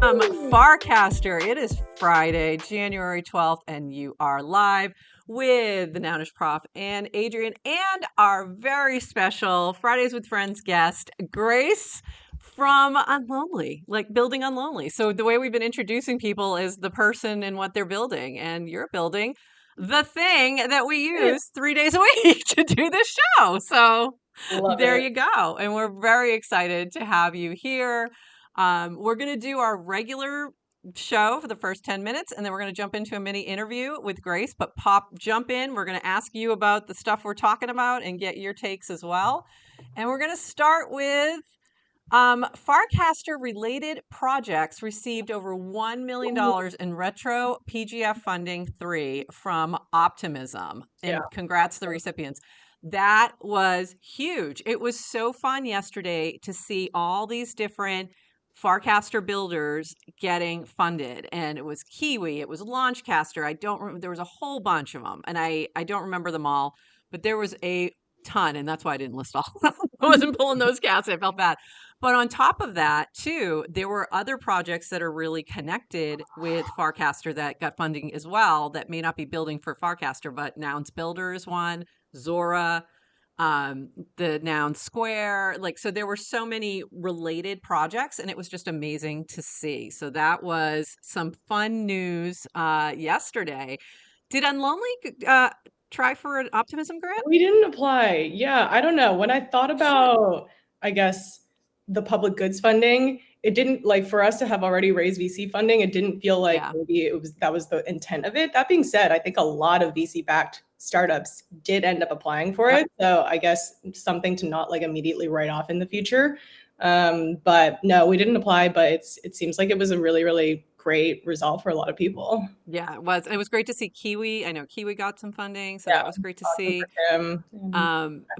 Farcaster. It is Friday, January 12th, and you are live with the Nounish Prof and Adrian and our very special Fridays with Friends guest, Grace from Unlonely, like building Unlonely. So the way we've been introducing people is the person and what they're building, and you're building the thing that we use 3 days a week to do this show. So Love there it. you go. And we're very excited to have you here. We're going to do our regular show for the first 10 minutes, and then we're going to jump into a mini interview with Grace. But jump in. We're going to ask you about the stuff we're talking about and get your takes as well. And we're going to start with Farcaster related projects received over $1 million in retro PGF funding 3 from Optimism. Yeah. And congrats to the recipients. That was huge. It was so fun yesterday to see all these different Farcaster builders getting funded. And it was Kiwi, it was Launchcaster. I don't remember, there was a whole bunch of them, and I don't remember them all, but there was a ton, and that's why I didn't list all of them. I wasn't pulling those cats. I felt bad. But on top of that, too, there were other projects that are really connected with Farcaster that got funding as well that may not be building for Farcaster, but Nouns Builder is one, Zora, the Noun Square. Like, so there were so many related projects, and it was just amazing to see. So that was some fun news yesterday. Did Unlonely try for an Optimism grant? We didn't apply. Yeah, I don't know. When I thought You should. about, I guess, the public goods funding, it didn't like for us to have already raised VC funding, it didn't feel like Yeah. maybe that was the intent of it. That being said, I think a lot of VC backed startups did end up applying for Yep. it. So I guess something to not like immediately write off in the future. But no, we didn't apply, but it seems like it was a really, really great result for a lot of people. Yeah, it was. It was great to see Kiwi. I know Kiwi got some funding, so Yeah, that was great to awesome see. for him.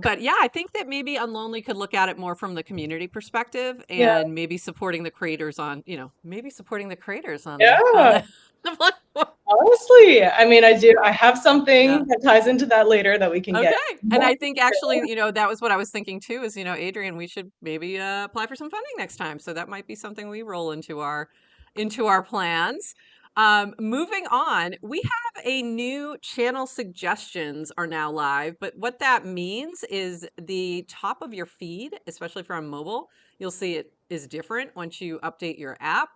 But yeah, I think that maybe Unlonely could look at it more from the community perspective Yeah. and maybe supporting the creators on, maybe supporting the creators on Yeah. the the platform. Honestly, I mean, I have Yeah. something that ties into that later that we can Okay. get And more. I think actually, that was what I was thinking too, is, Adrian, we should maybe apply for some funding next time. So that might be something we roll into our plans. Moving on, we have a new channel suggestions are now live, but what that means is the top of your feed, especially for on mobile, you'll see it is different once you update your app.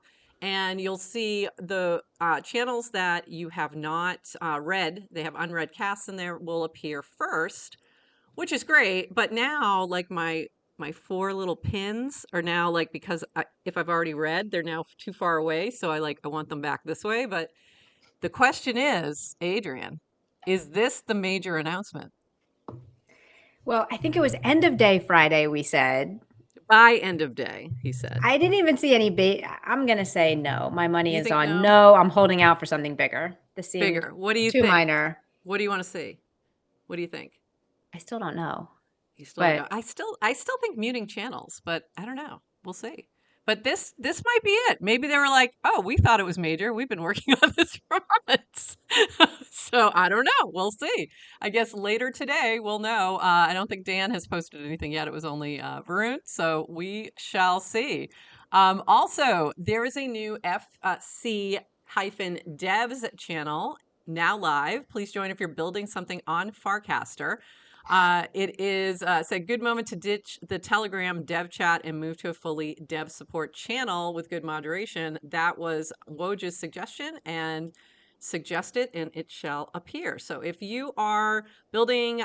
And you'll see the channels that you have not read, they have unread casts in there, will appear first, which is great. But now, like my 4 little pins are now like, because if I've already read, they're now too far away. So I want them back this way. But the question is, Adrian, is this the major announcement? Well, I think it was end of day Friday, we said. By end of day, he said. I didn't even see any I'm going to say no. My money You is think on no? no. I'm holding out for something bigger. This seemed Bigger. What do you too think? minor. What do you want to see? What do you think? I still don't know. You still don't know. But I still think muting channels, but I don't know. We'll see. But this might be it. Maybe they were like, "Oh, we thought it was major. We've been working on this for months." So I don't know. We'll see. I guess later today we'll know. I don't think Dan has posted anything yet. It was only Varun, so we shall see. Also, there is a new FC devs channel now live. Please join if you're building something on Farcaster. It is said good moment to ditch the Telegram dev chat and move to a fully dev support channel with good moderation. That was Woj's suggestion, and suggest it and it shall appear. So if you are building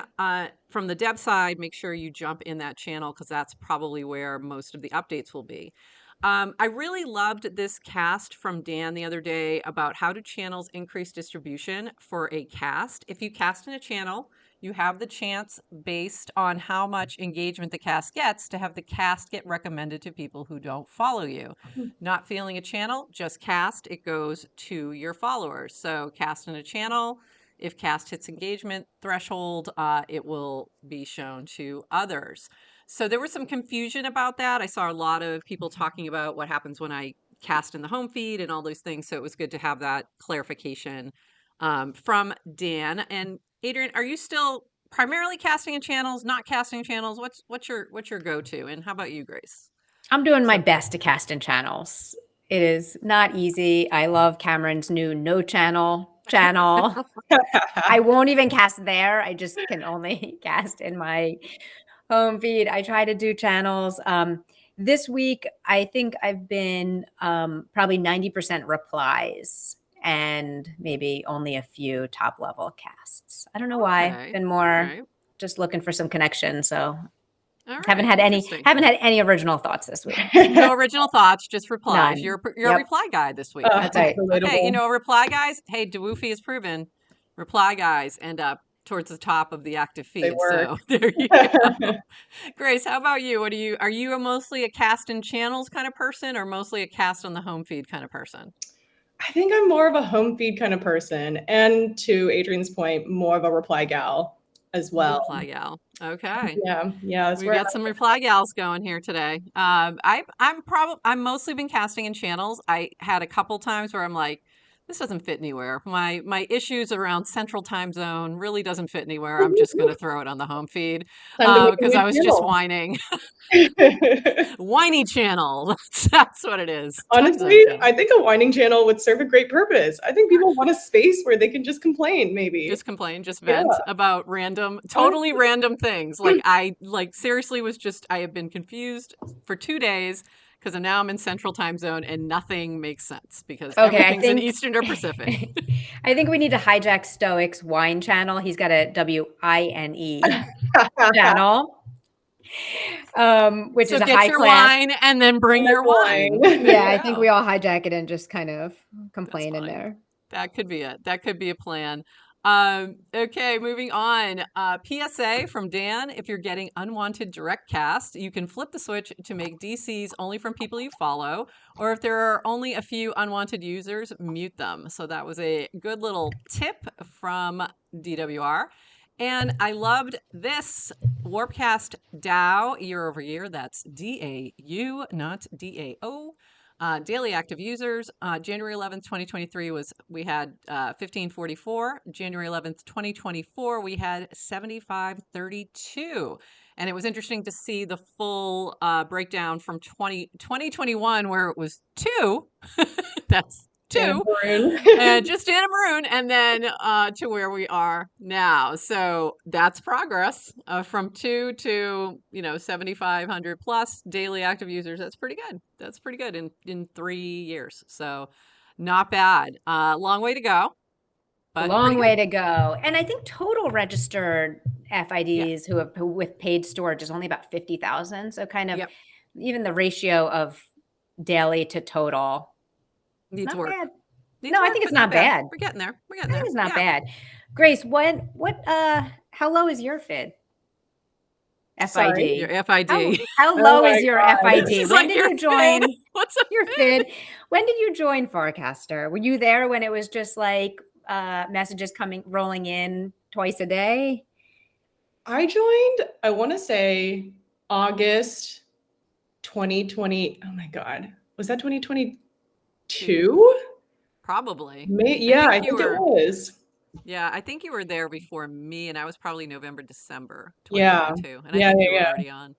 from the dev side, make sure you jump in that channel, because that's probably where most of the updates will be. I really loved this cast from Dan the other day about how do channels increase distribution for a cast. If you cast in a channel, you have the chance, based on how much engagement the cast gets, to have the cast get recommended to people who don't follow you. Not feeling a channel, just cast. It goes to your followers. So cast in a channel. If cast hits engagement threshold, it will be shown to others. So there was some confusion about that. I saw a lot of people talking about what happens when I cast in the home feed and all those things. So it was good to have that clarification from Dan. And Adrian, are you still primarily casting in channels, not casting in channels? What's your go-to? And how about you, Grace? I'm doing my So best to cast in channels. It is not easy. I love Cameron's new no channel. I won't even cast there. I just can only cast in my home feed. I try to do channels. This week, I think I've been probably 90% replies and maybe only a few top level casts. I don't know why. Okay. Been All more right. just looking for some connection. So All haven't right. had Interesting. any original thoughts this week. No original thoughts, just replies. None. You're a Yep. reply guy this week. That's right. Okay, you Relatable. know, reply guys. Hey, Dwoofy has proven reply guys end up towards the top of the active They feed. work. So there you go. Grace, how about you? Are you mostly a cast in channels kind of person or mostly a cast on the home feed kind of person? I think I'm more of a home feed kind of person. And to Adrian's point, more of a reply gal as well. Reply gal. Okay. Yeah, that's We've where got some reply gals going here today. I'm mostly been casting in channels. I had a couple times where I'm like, this doesn't fit anywhere. My issues around central time zone really doesn't fit anywhere. I'm just going to throw it on the home feed time to make a because I was new just channel. whining. Whiny channel. That's what it is. Time zone Honestly, channel. I think a whining channel would serve a great purpose. I think people want a space where they can just complain, maybe. Just complain, just Yeah. vent about totally Honestly. random things. Like seriously I have been confused for 2 days because now I'm in Central Time Zone and nothing makes sense because Okay, everything's in Eastern or Pacific. I think we need to hijack Stoic's wine channel. He's got a WINE channel, which So is a get high your class. wine and then bring your wine. Wine. There Yeah, you I think go. we all hijack it and just kind of That's complain in fine. there. That could be it. That could be a plan. Okay, moving on. PSA from Dan. If you're getting unwanted direct cast, you can flip the switch to make DCs only from people you follow, or if there are only a few unwanted users, mute them. So that was a good little tip from DWR. And I loved this Warpcast DAO year over year. That's DAU, not DAO. Daily active users, January 11th, 2023 we had 1544. January 11th, 2024, we had 7532. And it was interesting to see the full breakdown from 2021 where it was 2. That's Dan 2. Maroon. And just Anna Maroon, and then to where we are now. So that's progress from 2 to 7,500 plus daily active users. That's pretty good. That's pretty good in 3 years. So not bad. Long way to go, but pretty Long good. way to go. And I think total registered Yeah. FIDs who with paid storage is only about 50,000. So kind of Yep. even the ratio of daily to total, it's Needs not work. bad. Needs No, I work, think it's but not bad. We're getting there. We're I getting think there. it's not Yeah. bad. Grace, how low is your FID? Sorry? FID. Your FID. How Oh low my is your God. FID? She's When like, did your you join FID. What's a your FID? When did you join Farcaster? Were you there when it was just like messages rolling in twice a day? I joined, I want to say August 2020. Oh my God. Was that 2022? Probably. Yeah, I think you think it were. was. Yeah, I think you were there before me, and I was probably November, December Yeah. 2022, and I Yeah, think yeah, you were yeah. already on.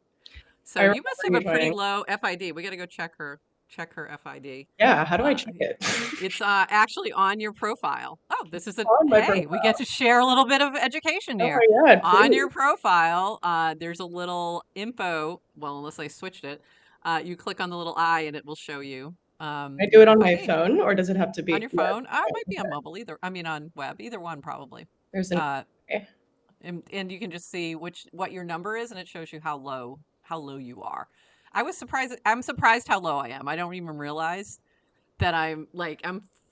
So I you remember must you have a pretty joining. low FID. We got to go check her FID. Yeah, how do I check it? It's actually on your profile. Oh, this is On my hey, we get to share a little bit of education Oh here. my God, On please. your profile, there's a little info. Well, unless I switched it, you click on the little eye and it will show you I do your it on my FID phone, or does it have to be on your phone. It might be on mobile either. I mean, on web, either one probably. There's an Uh, okay. and you can just see what your number is, and it shows you how low you are. I'm surprised how low I am. I don't even realize that I'm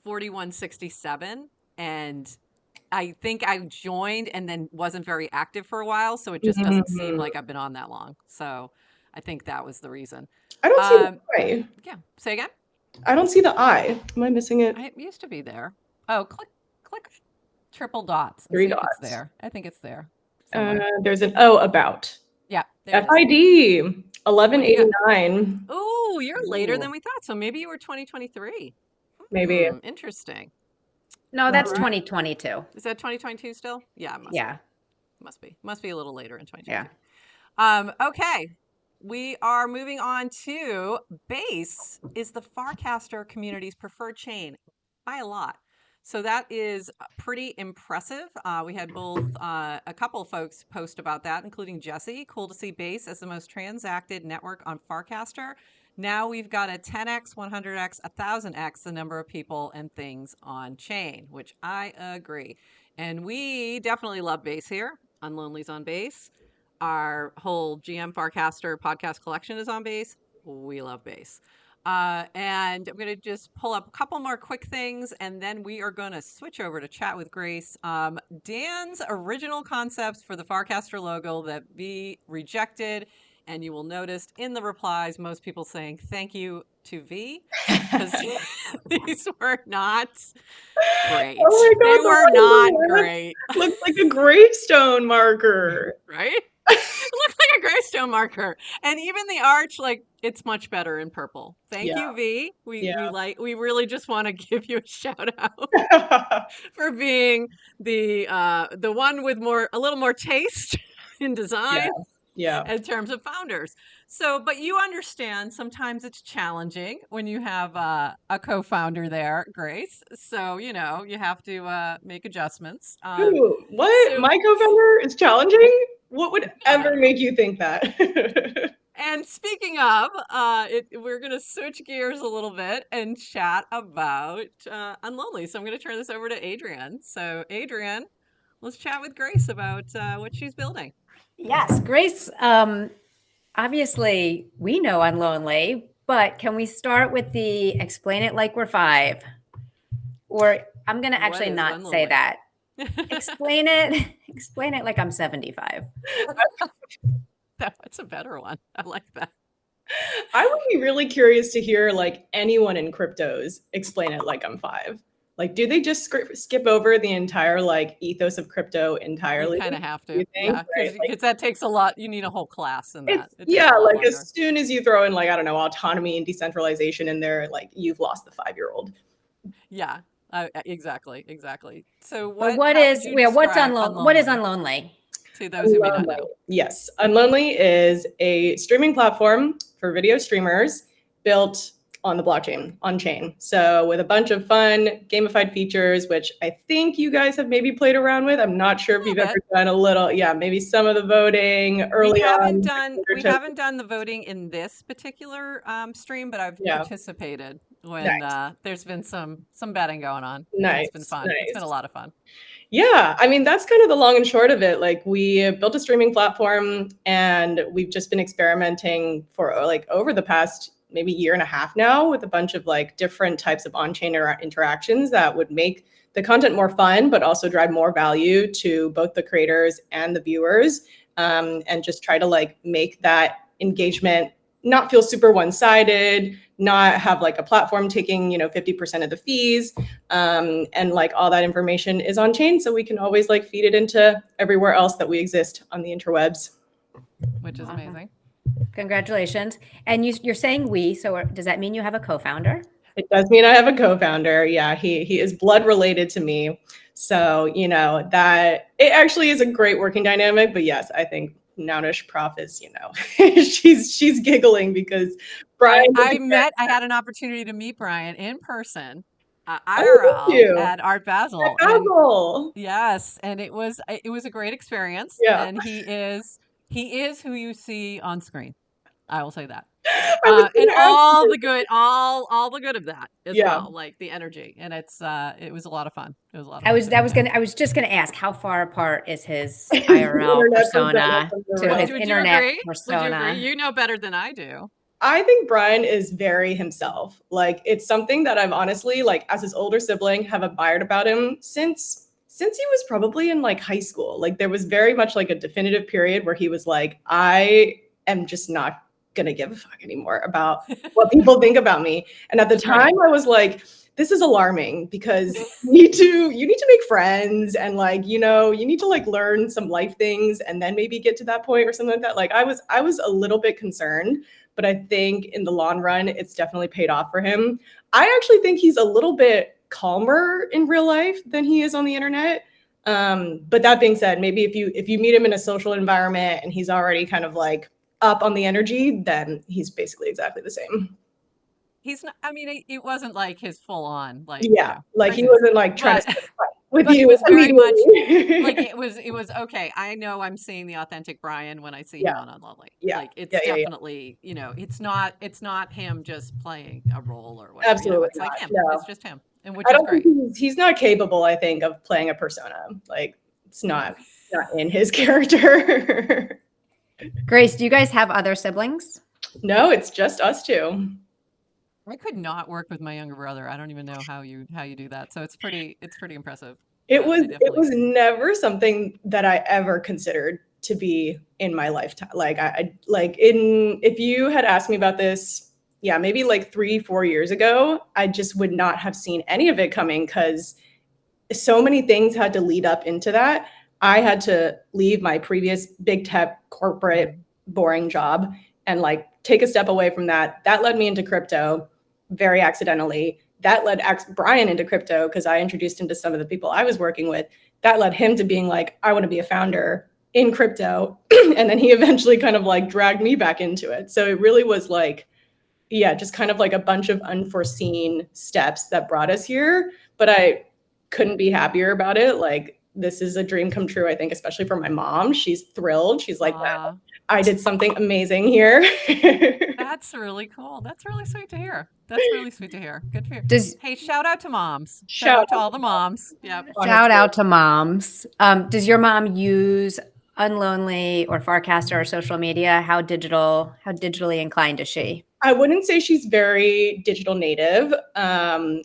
4167, and I think I joined and then wasn't very active for a while, so it just doesn't seem Mhm. like I've been on that long. So I think that was the reason. I don't see the eye. Yeah, say again. I don't see the eye. Am I missing it? It used to be there. Oh, click triple dots and 3 see if it's dots. there. I think it's there somewhere. There's an about. Yeah, there it is. FID What do you 1189. Oh, you're later Ooh. than we thought. So maybe you were 2023. Maybe. Interesting. No, that's All right. 2022. Is that 2022 still? Yeah, it must Yeah. be. Must be a little later in 2022. Yeah. Okay. we are moving on to Base is the Farcaster community's preferred chain by a lot. So that is pretty impressive. We had both a couple of folks post about that, including Jesse. Cool to see Base as the most transacted network on Farcaster. Now we've got a 10x, 100x, 1000x the number of people and things on chain, which I agree. And we definitely love Base here. Unlonely's on Base. Our whole GM Farcaster podcast collection is on Base. We love Base. And I'm going to just pull up a couple more quick things, and then we are going to switch over to chat with Grace. Dan's original concepts for the Farcaster logo that V rejected, and you will notice in the replies, most people saying thank you to V, because these were not great. Oh my God, they were not great. Looks like a gravestone marker. Right? It looks like a gravestone marker. And even the arch, like, it's much better in purple. Thank you, V. We really just want to give you a shout out for being the one with a little more taste in design. Yeah. In terms of founders. So, but you understand sometimes it's challenging when you have a co-founder there, Grace. So, you have to make adjustments. Ooh, what? So, my co-founder is challenging? What would ever make you think that? And speaking of, we're going to switch gears a little bit and chat about Unlonely. So I'm going to turn this over to Adrienne. So Adrienne, let's chat with Grace about what she's building. Yes, Grace, obviously we know Unlonely, but can we start with the explain it like we're 5? Or I'm going to actually not Unlonely? Say that. Explain it like I'm 75. That's a better one. I like that. I would be really curious to hear like anyone in cryptos explain it like I'm 5. Like, do they just skip over the entire like ethos of crypto entirely? You kind of have to, yeah, because that takes a lot. You need a whole class in that. Yeah, like longer. As soon as you throw in like, I don't know, autonomy and decentralization in there, like you've lost the 5-year-old. Yeah, exactly. So what's Unlonely? What is Unlonely? To those who may not know. Yes, Unlonely is a streaming platform for video streamers built on the blockchain, on chain. So with a bunch of fun gamified features, which I think you guys have maybe played around with. I'm not sure if you've ever done a little, maybe some of the voting early on. We haven't done the voting in this particular stream, but I've participated when there's been some betting going on. Nice. It's been fun. It's been a lot of fun. Yeah, I mean, that's kind of the long and short of it. Like we built a streaming platform and we've just been experimenting for like over the past maybe year and a half now with a bunch of like different types of on-chain interactions that would make the content more fun, but also drive more value to both the creators and the viewers, and just try to like make that engagement not feel super one-sided, not have like a platform taking 50% of the fees, and like all that information is on chain, so we can always like feed it into everywhere else that we exist on the interwebs, which is amazing. Congratulations. And you're saying we, so does that mean you have a co-founder? It does mean I have a co-founder. Yeah, he is blood related to me, so that it actually is a great working dynamic. But yes, I think Nounish Prof is, she's giggling because Brian. I had an opportunity to meet Brian in person, IRL at Art Basel. At Basel. Yes, and it was a great experience. Yeah. And he is who you see on screen. I will say that. And all the good of that as well, like the energy, and it was a lot of fun. It was a lot of fun. I was just gonna ask, how far apart is his IRL persona to his internet persona? You know better than I do. I think Brian is very himself. Like it's something that I've honestly, like as his older sibling, have admired about him since he was probably in like high school. Like there was very much like a definitive period where he was like, I am just not gonna give a fuck anymore about what people think about me. And at the time I was like, this is alarming because you need to make friends and like, you need to like learn some life things and then maybe get to that point or something like that. Like I was a little bit concerned, but I think in the long run, it's definitely paid off for him. I actually think he's a little bit calmer in real life than he is on the internet. But that being said, maybe if you meet him in a social environment and he's already kind of like up on the energy, then he's basically exactly the same. He's not, I mean, it wasn't like his full on, like, Yeah, like he wasn't like trying to but, start a fight with but he you was very much like, immediately. it was okay. I know I'm seeing the authentic Brian when I see Yeah, him on Unlovely. yeah, Like, it's yeah, yeah, yeah. definitely, it's not him just playing a role or whatever, Absolutely it's like not. him. It's No, just him, and which I is don't think great. he's not capable. I think of playing a persona. Like it's not in his character. Grace, do you guys have other siblings? No, it's just us two. I could not work with my younger brother. I don't even know how you do that. So it's pretty impressive. It But was I definitely never something that I ever considered to be in my lifetime. Like I like in if you had asked me about this, yeah, maybe like 3-4 years ago, I just would not have seen any of it coming because so many things had to lead up into that. I had to leave my previous big tech corporate boring job and like take a step away from that. That led me into crypto very accidentally. That led Brian into crypto because I introduced him to some of the people I was working with. That led him to being like, I want to be a founder in crypto. And then he eventually kind of like dragged me back into it. So it really was like, yeah, just kind of like a bunch of unforeseen steps that brought us here. But I couldn't be happier about it. Like, this is a dream come true, I think, especially for my mom. She's thrilled. She's like, wow, I did something amazing here. That's really cool. That's really sweet to hear. That's really sweet to hear. Good for you. Hey, shout out to moms. Shout out to all the moms. Yep. Shout out to moms. Does your mom use Unlonely or Farcaster or social media? How digitally inclined is she? I wouldn't say she's very digital native.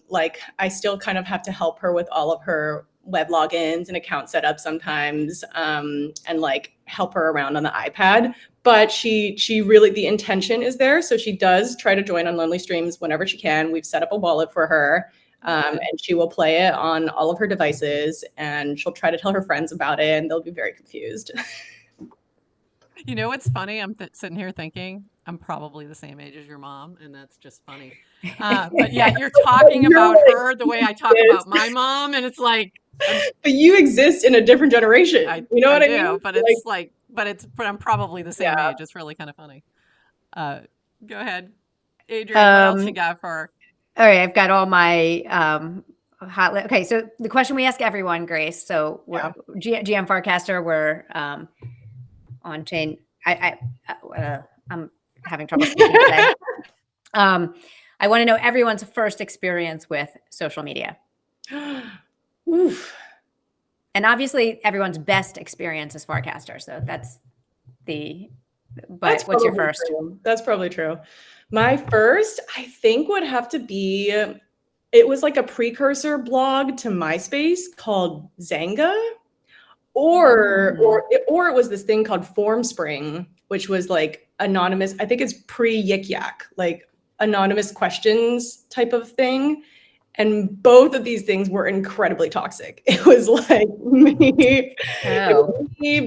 Like I still kind of have to help her with all of her web logins and account setup sometimes, and like help her around on the iPad. But she really, the intention is there. So she does try to join on Lonely Streams whenever she can. We've set up a wallet for her. And she will play it on all of her devices and she'll try to tell her friends about it and they'll be very confused. You know what's funny? I'm sitting here thinking I'm probably the same age as your mom, and that's just funny. But yeah, you're talking about her the way I talk about my mom, and it's like. But you exist in a different generation. You know what I mean? But it's like, but I'm probably the same age. It's really kind of funny. Go ahead, Adrian. What else you got for her? All right, I've got all my hot. Okay, so the question we ask everyone, Grace. So we're GM Farcaster. We're on chain. I'm having trouble speaking today. I want to know everyone's first experience with social media. Oof. And obviously everyone's best experience is Farcaster. So that's but what's your first? True. That's probably true. My first, I think, would have to be, it was like a precursor blog to MySpace called Zanga. Or it was this thing called FormSpring, which was like anonymous. I think it's pre-Yik Yak, like anonymous questions type of thing. And both of these things were incredibly toxic. It was like me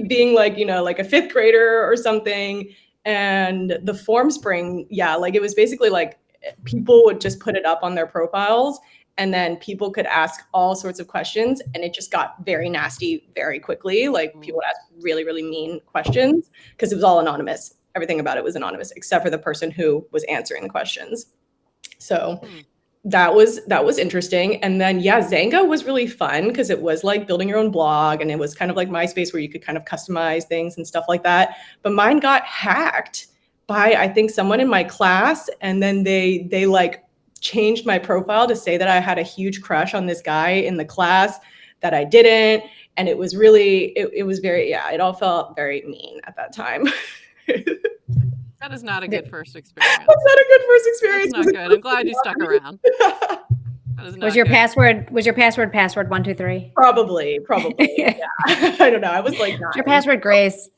being like, like a fifth grader or something. And the FormSpring, like it was basically like people would just put it up on their profiles and then people could ask all sorts of questions and it just got very nasty very quickly. Like people would ask really, really mean questions because it was all anonymous. Everything about it was anonymous except for the person who was answering the questions. So that was interesting. And then Zanga was really fun because it was like building your own blog and it was kind of like MySpace where you could kind of customize things and stuff like that. But mine got hacked by I think someone in my class, and then they like changed my profile to say that I had a huge crush on this guy in the class that I didn't. And it was really, it was very, it all felt very mean at that time. That is not a good first experience. That's not a good first experience. That's not good. I'm glad you stuck around. Was your password password 123? Probably. Yeah. I don't know. I was like, your password, Grace.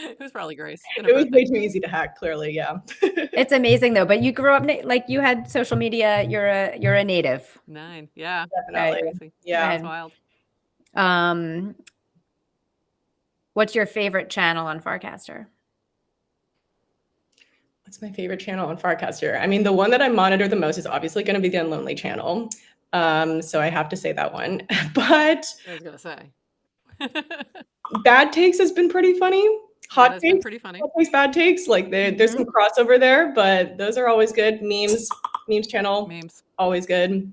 It was probably Grace. It was way too easy to hack, clearly, yeah. It's amazing though, but you grew up like you had social media. You're a native. 9, yeah, definitely. Yeah, that's wild. What's your favorite channel on Farcaster? What's my favorite channel on Farcaster? I mean, the one that I monitor the most is obviously going to be the Unlonely channel. So I have to say that one. But I was going to say. Bad Takes has been pretty funny. That Hot has been takes, pretty funny. hot takes, bad takes. Like there's some crossover there, but those are always good. Memes channel, Memes, always good.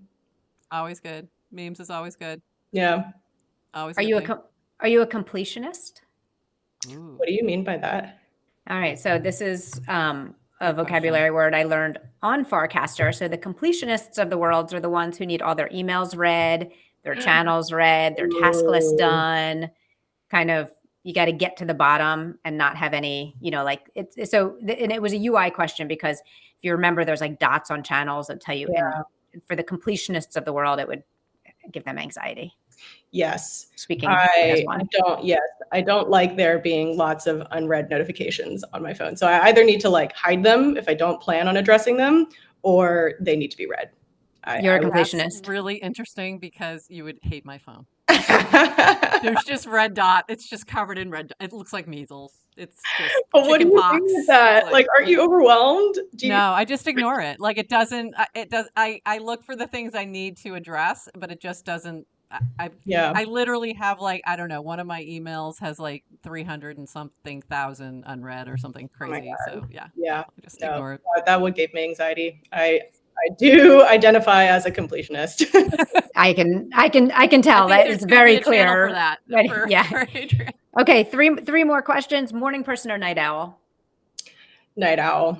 always good. Memes is always good. Yeah. Always a Are good you thing. are you a completionist? Ooh, What do you mean by that? All right, so this is a good vocabulary word I learned on Farcaster. So the completionists of the world are the ones who need all their emails read, their channels read, their task list Ooh. done. Kind of, you got to get to the bottom and not have any, like it's so. And it was a UI question because if you remember, there's like dots on channels that tell you. And Yeah. for the completionists of the world, it would give them anxiety. Yes. Speaking as one. I don't like there being lots of unread notifications on my phone. So I either need to like hide them if I don't plan on addressing them, or they need to be read. You're a that's completionist. really interesting because you would hate my phone. I There's just red dot. It's just covered in red. It looks like measles. It's just But what do chicken you think pox. with that? It's Like, aren't you overwhelmed? Do you? no, I just ignore it. Like it doesn't. It does. I look for the things I need to address, but it just doesn't. Yeah. I literally have like I don't know. One of my emails has like 300 and something thousand unread or something Oh my crazy. So God. yeah, Yeah. I just No, ignore it. that would give me anxiety. I do identify as a completionist. I can I tell think that there's it's going to be very a channel for clear. that Yeah. for Adrian. Okay, three more questions. Morning person or night owl? Night owl.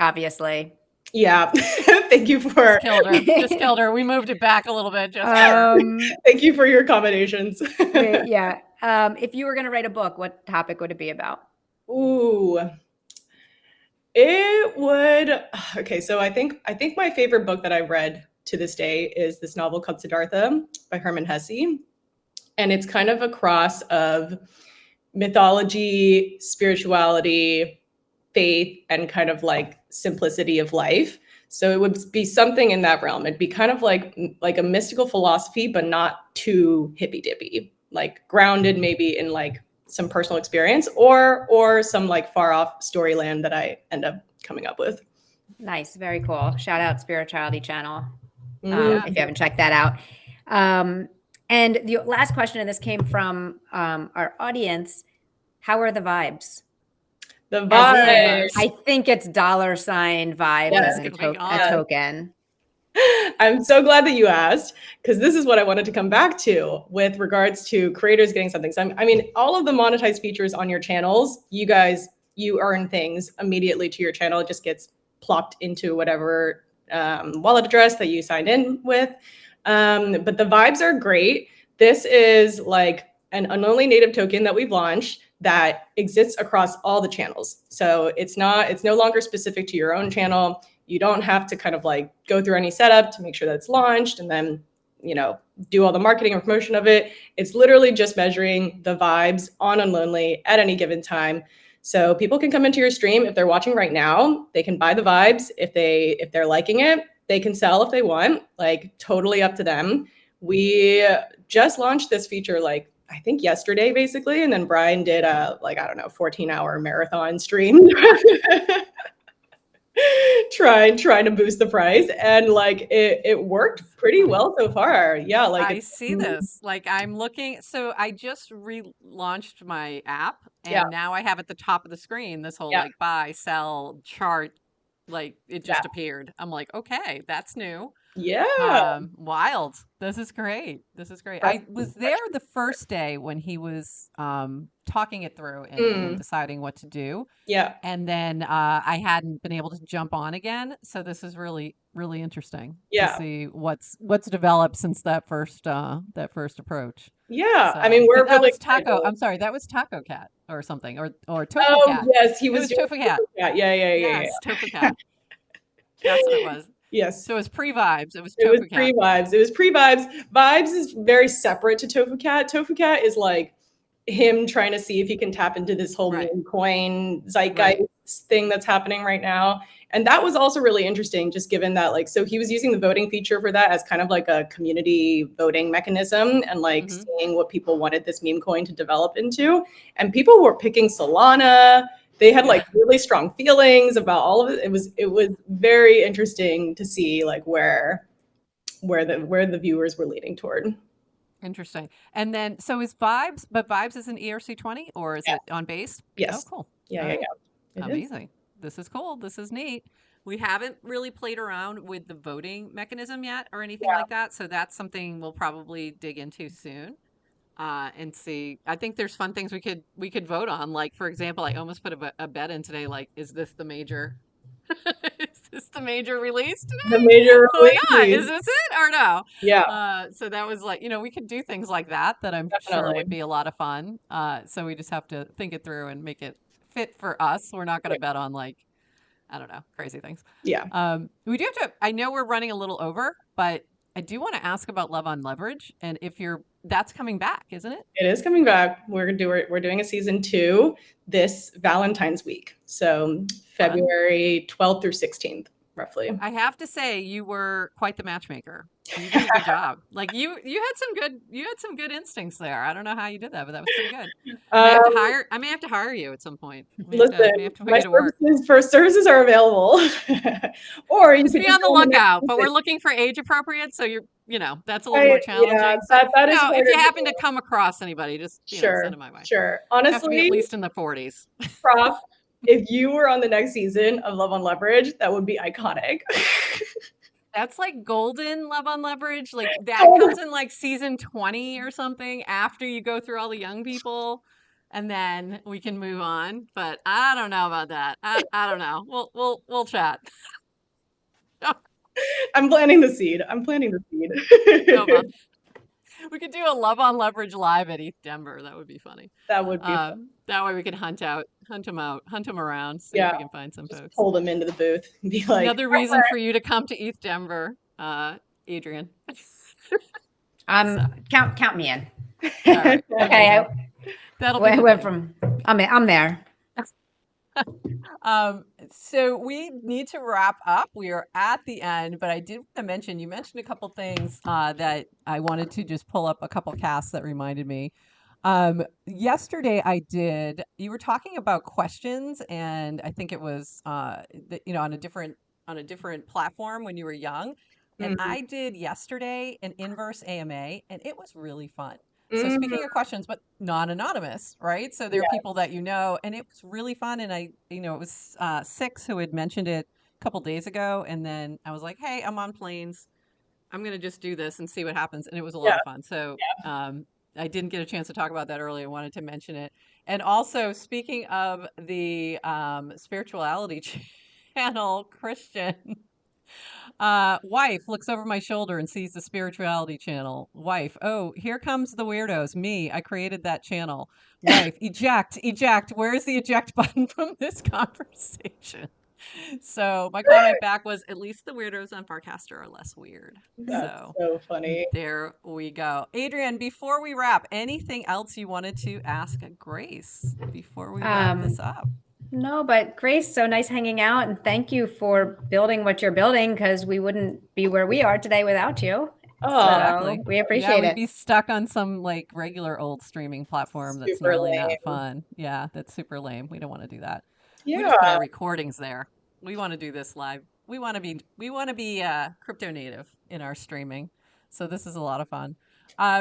Obviously. Yeah. Thank you for Killed her. Just killed her. We moved it back a little bit. Just thank you for your accommodations. Yeah. If you were going to write a book, what topic would it be about? Ooh. It would okay, so I think my favorite book that I read to this day is this novel called Siddhartha by Hermann Hesse. And it's kind of a cross of mythology, spirituality, faith, and kind of like simplicity of life. So it would be something in that realm. It'd be kind of like a mystical philosophy, but not too hippy dippy, like grounded maybe in like some personal experience or some like far off storyland that I end up coming up with. Nice. Very cool. Shout out Spirituality Channel. Mm. If you haven't checked that out. And the last question, and this came from our audience. How are the vibes? The As in, vibes. I think it's $sign vibes Yes. as in Oh my a God. token. I'm so glad that you asked because this is what I wanted to come back to with regards to creators getting something. So I mean, all of the monetized features on your channels, you earn things immediately to your channel. It just gets plopped into whatever wallet address that you signed in with. But the vibes are great. This is like an only native token that we've launched that exists across all the channels. So it's no longer specific to your own channel. You don't have to kind of like go through any setup to make sure that it's launched and then, do all the marketing and promotion of it. It's literally just measuring the vibes on Unlonely at any given time. So people can come into your stream if they're watching right now, they can buy the vibes. If they're liking it, they can sell if they want, like totally up to them. We just launched this feature like I think yesterday basically, and then Brian did a 14-hour marathon stream. trying to boost the price, and like it worked pretty well so far. Yeah, like I see this. Like I'm looking. So I just relaunched my app, Yeah. and now I have at the top of the screen this whole Yeah. like buy, sell chart. Like it just Yeah. appeared. I'm like, okay, that's new. Yeah. Wild. This is great. This is great. I was there the first day when he was talking it through and deciding what to do. Yeah. And then I hadn't been able to jump on again. So this is really, really interesting to see what's developed since that first approach. Yeah. So, I mean, we're that really was Taco. I'm sorry, that was Taco Cat or something, or Tofu Oh Cat. yes, he It was doing Tofu Cat. Yeah. Yes, Tofu Cat. That's what it was. Yes. So it was pre-vibes. It was It was Tofu Cat. pre-vibes. It was pre-vibes. Vibes is very separate to Tofu Cat. Tofu Cat is like him trying to see if he can tap into this whole meme coin zeitgeist thing that's happening right now. And that was also really interesting, just given that like, so he was using the voting feature for that as kind of like a community voting mechanism and like seeing what people wanted this meme coin to develop into. And people were picking Solana. They had like really strong feelings about all of it. It was very interesting to see like where the viewers were leaning toward. Interesting. And then, so is Vibes, but Vibes is an ERC20 or is Yeah. it on base? Oh, Yes. cool. Yeah, All yeah, right. yeah. It is. Amazing. This is cool. This is neat. We haven't really played around with the voting mechanism yet or anything Yeah. like that. So that's something we'll probably dig into soon. And see. I think there's fun things we could vote on. Like, for example, I almost put a bet in today. Like, is this the major? Is this the major release The today? major Why not? Is release. this it or no? Yeah, So that was like, we could do things like that I'm sure would definitely. be a lot of fun. So we just have to think it through and make it fit for us. We're not going to Yeah. bet on like, I don't know, crazy things. Yeah. We do have to, I know we're running a little over, but I do want to ask about Love on Leverage and if that's coming back, isn't it? It is coming back. We're doing a season 2 this Valentine's week. So Fun. February 12th through 16th, roughly. I have to say you were quite the matchmaker. You did a good job. Like you had some good instincts there. I don't know how you did that, but that was pretty good. I may have to hire you at some point. May have Listen, to my put you to work. services are available. Or you Just could be just on the go on lookout. next But we're season. looking for age appropriate, so that's a little more Yeah, challenging. So that is if you harder happen to to come across anybody, just Sure, send them my way. sure. Have to be at Honestly, least in the 40s. Prof, if you were on the next season of Love on Leverage, that would be iconic. That's like golden Love on Leverage. Like that comes in like season 20 or something after you go through all the young people and then we can move on. But I don't know about that. I don't know. We'll chat. I'm planting the seed. No, well, we could do a Love on Leverage live at East Denver. That would be funny. That would be fun. That way we could hunt them around, see if Yeah, we can find some just folks. pull them into the booth and be like, Another reason for you to come to East Denver, Adrian. Count me in. All right. Okay. That'll I be went from I'm there. So we need to wrap up. We are at the end, but I did want to mention, you mentioned a couple things that I wanted to just pull up a couple casts that reminded me. Yesterday you were talking about questions, and I think it was on a different platform when you were young. And I did yesterday an inverse AMA, and it was really fun. So speaking of questions, but non-anonymous, right? So there are people that and it was really fun. And it was Six who had mentioned it a couple days ago. And then I was like, hey, I'm on planes. I'm going to just do this and see what happens. And it was a lot of fun. So I didn't get a chance to talk about that earlier. I wanted to mention it. And also, speaking of the spirituality channel, Christian. Wife looks over my shoulder and sees the spirituality channel. Wife, oh, here comes the weirdos. Me, I created that channel. Wife, eject. Where's the eject button from this conversation? So my comment back was, at least the weirdos on Farcaster are less weird. That's so funny. There we go. Adrian, before we wrap, anything else you wanted to ask Grace before we wrap this up? No, but Grace, so nice hanging out, and thank you for building what you're building, because we wouldn't be where we are today without you. Oh, exactly. We appreciate we'd it. be stuck on some like regular old streaming platform that's Super really not lame. fun. Yeah, that's super lame. We don't want to do that. Yeah. We just put our recordings there. We want to do this live. We want to be crypto native in our streaming. So this is a lot of fun.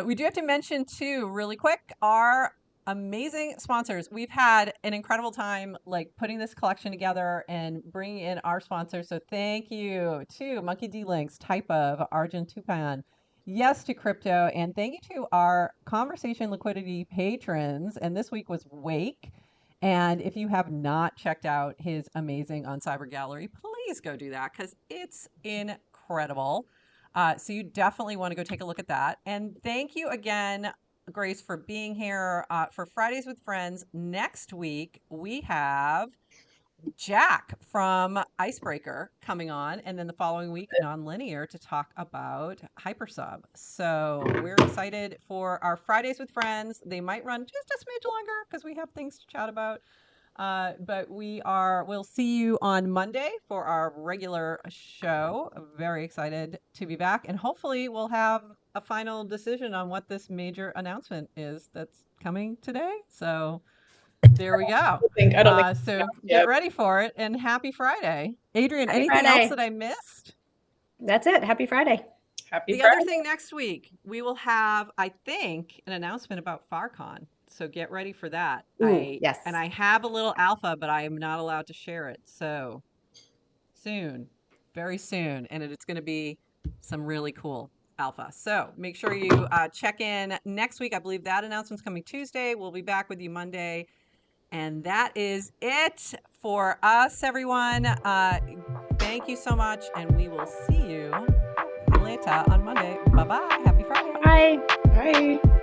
We do have to mention too, really quick, our amazing sponsors. We've had an incredible time like putting this collection together and bringing in our sponsors. So thank you to Monkey D Links, Type of, Argent Tupan, yes to crypto, and thank you to our Conversation Liquidity patrons. And this week was Wake. And if you have not checked out his amazing on Cyber Gallery, please go do that because it's incredible. So you definitely want to go take a look at that. And thank you again, Grace, for being here for Fridays with Friends. Next week, we have Jack from Icebreaker coming on, and then the following week, Nonlinear, to talk about Hypersub. So we're excited for our Fridays with Friends. They might run just a smidge longer because we have things to chat about. But we'll see you on Monday for our regular show. Very excited to be back, and hopefully we'll have a final decision on what this major announcement is that's coming today. So there we go. I don't think so get ready for it, and happy Friday. Adrian, Happy anything Friday. else that I missed? That's it. Happy Friday. Happy The Friday. other thing next week, we will have, I think, an announcement about FarCon. So get ready for that. Ooh, yes. And I have a little alpha, but I am not allowed to share it. So soon, very soon. And it's going to be some really cool alpha. So make sure you check in next week. I believe that announcement's coming Tuesday. We'll be back with you Monday. And that is it for us, everyone. Thank you so much. And we will see you later on Monday. Bye-bye. Happy Friday. Bye. Bye.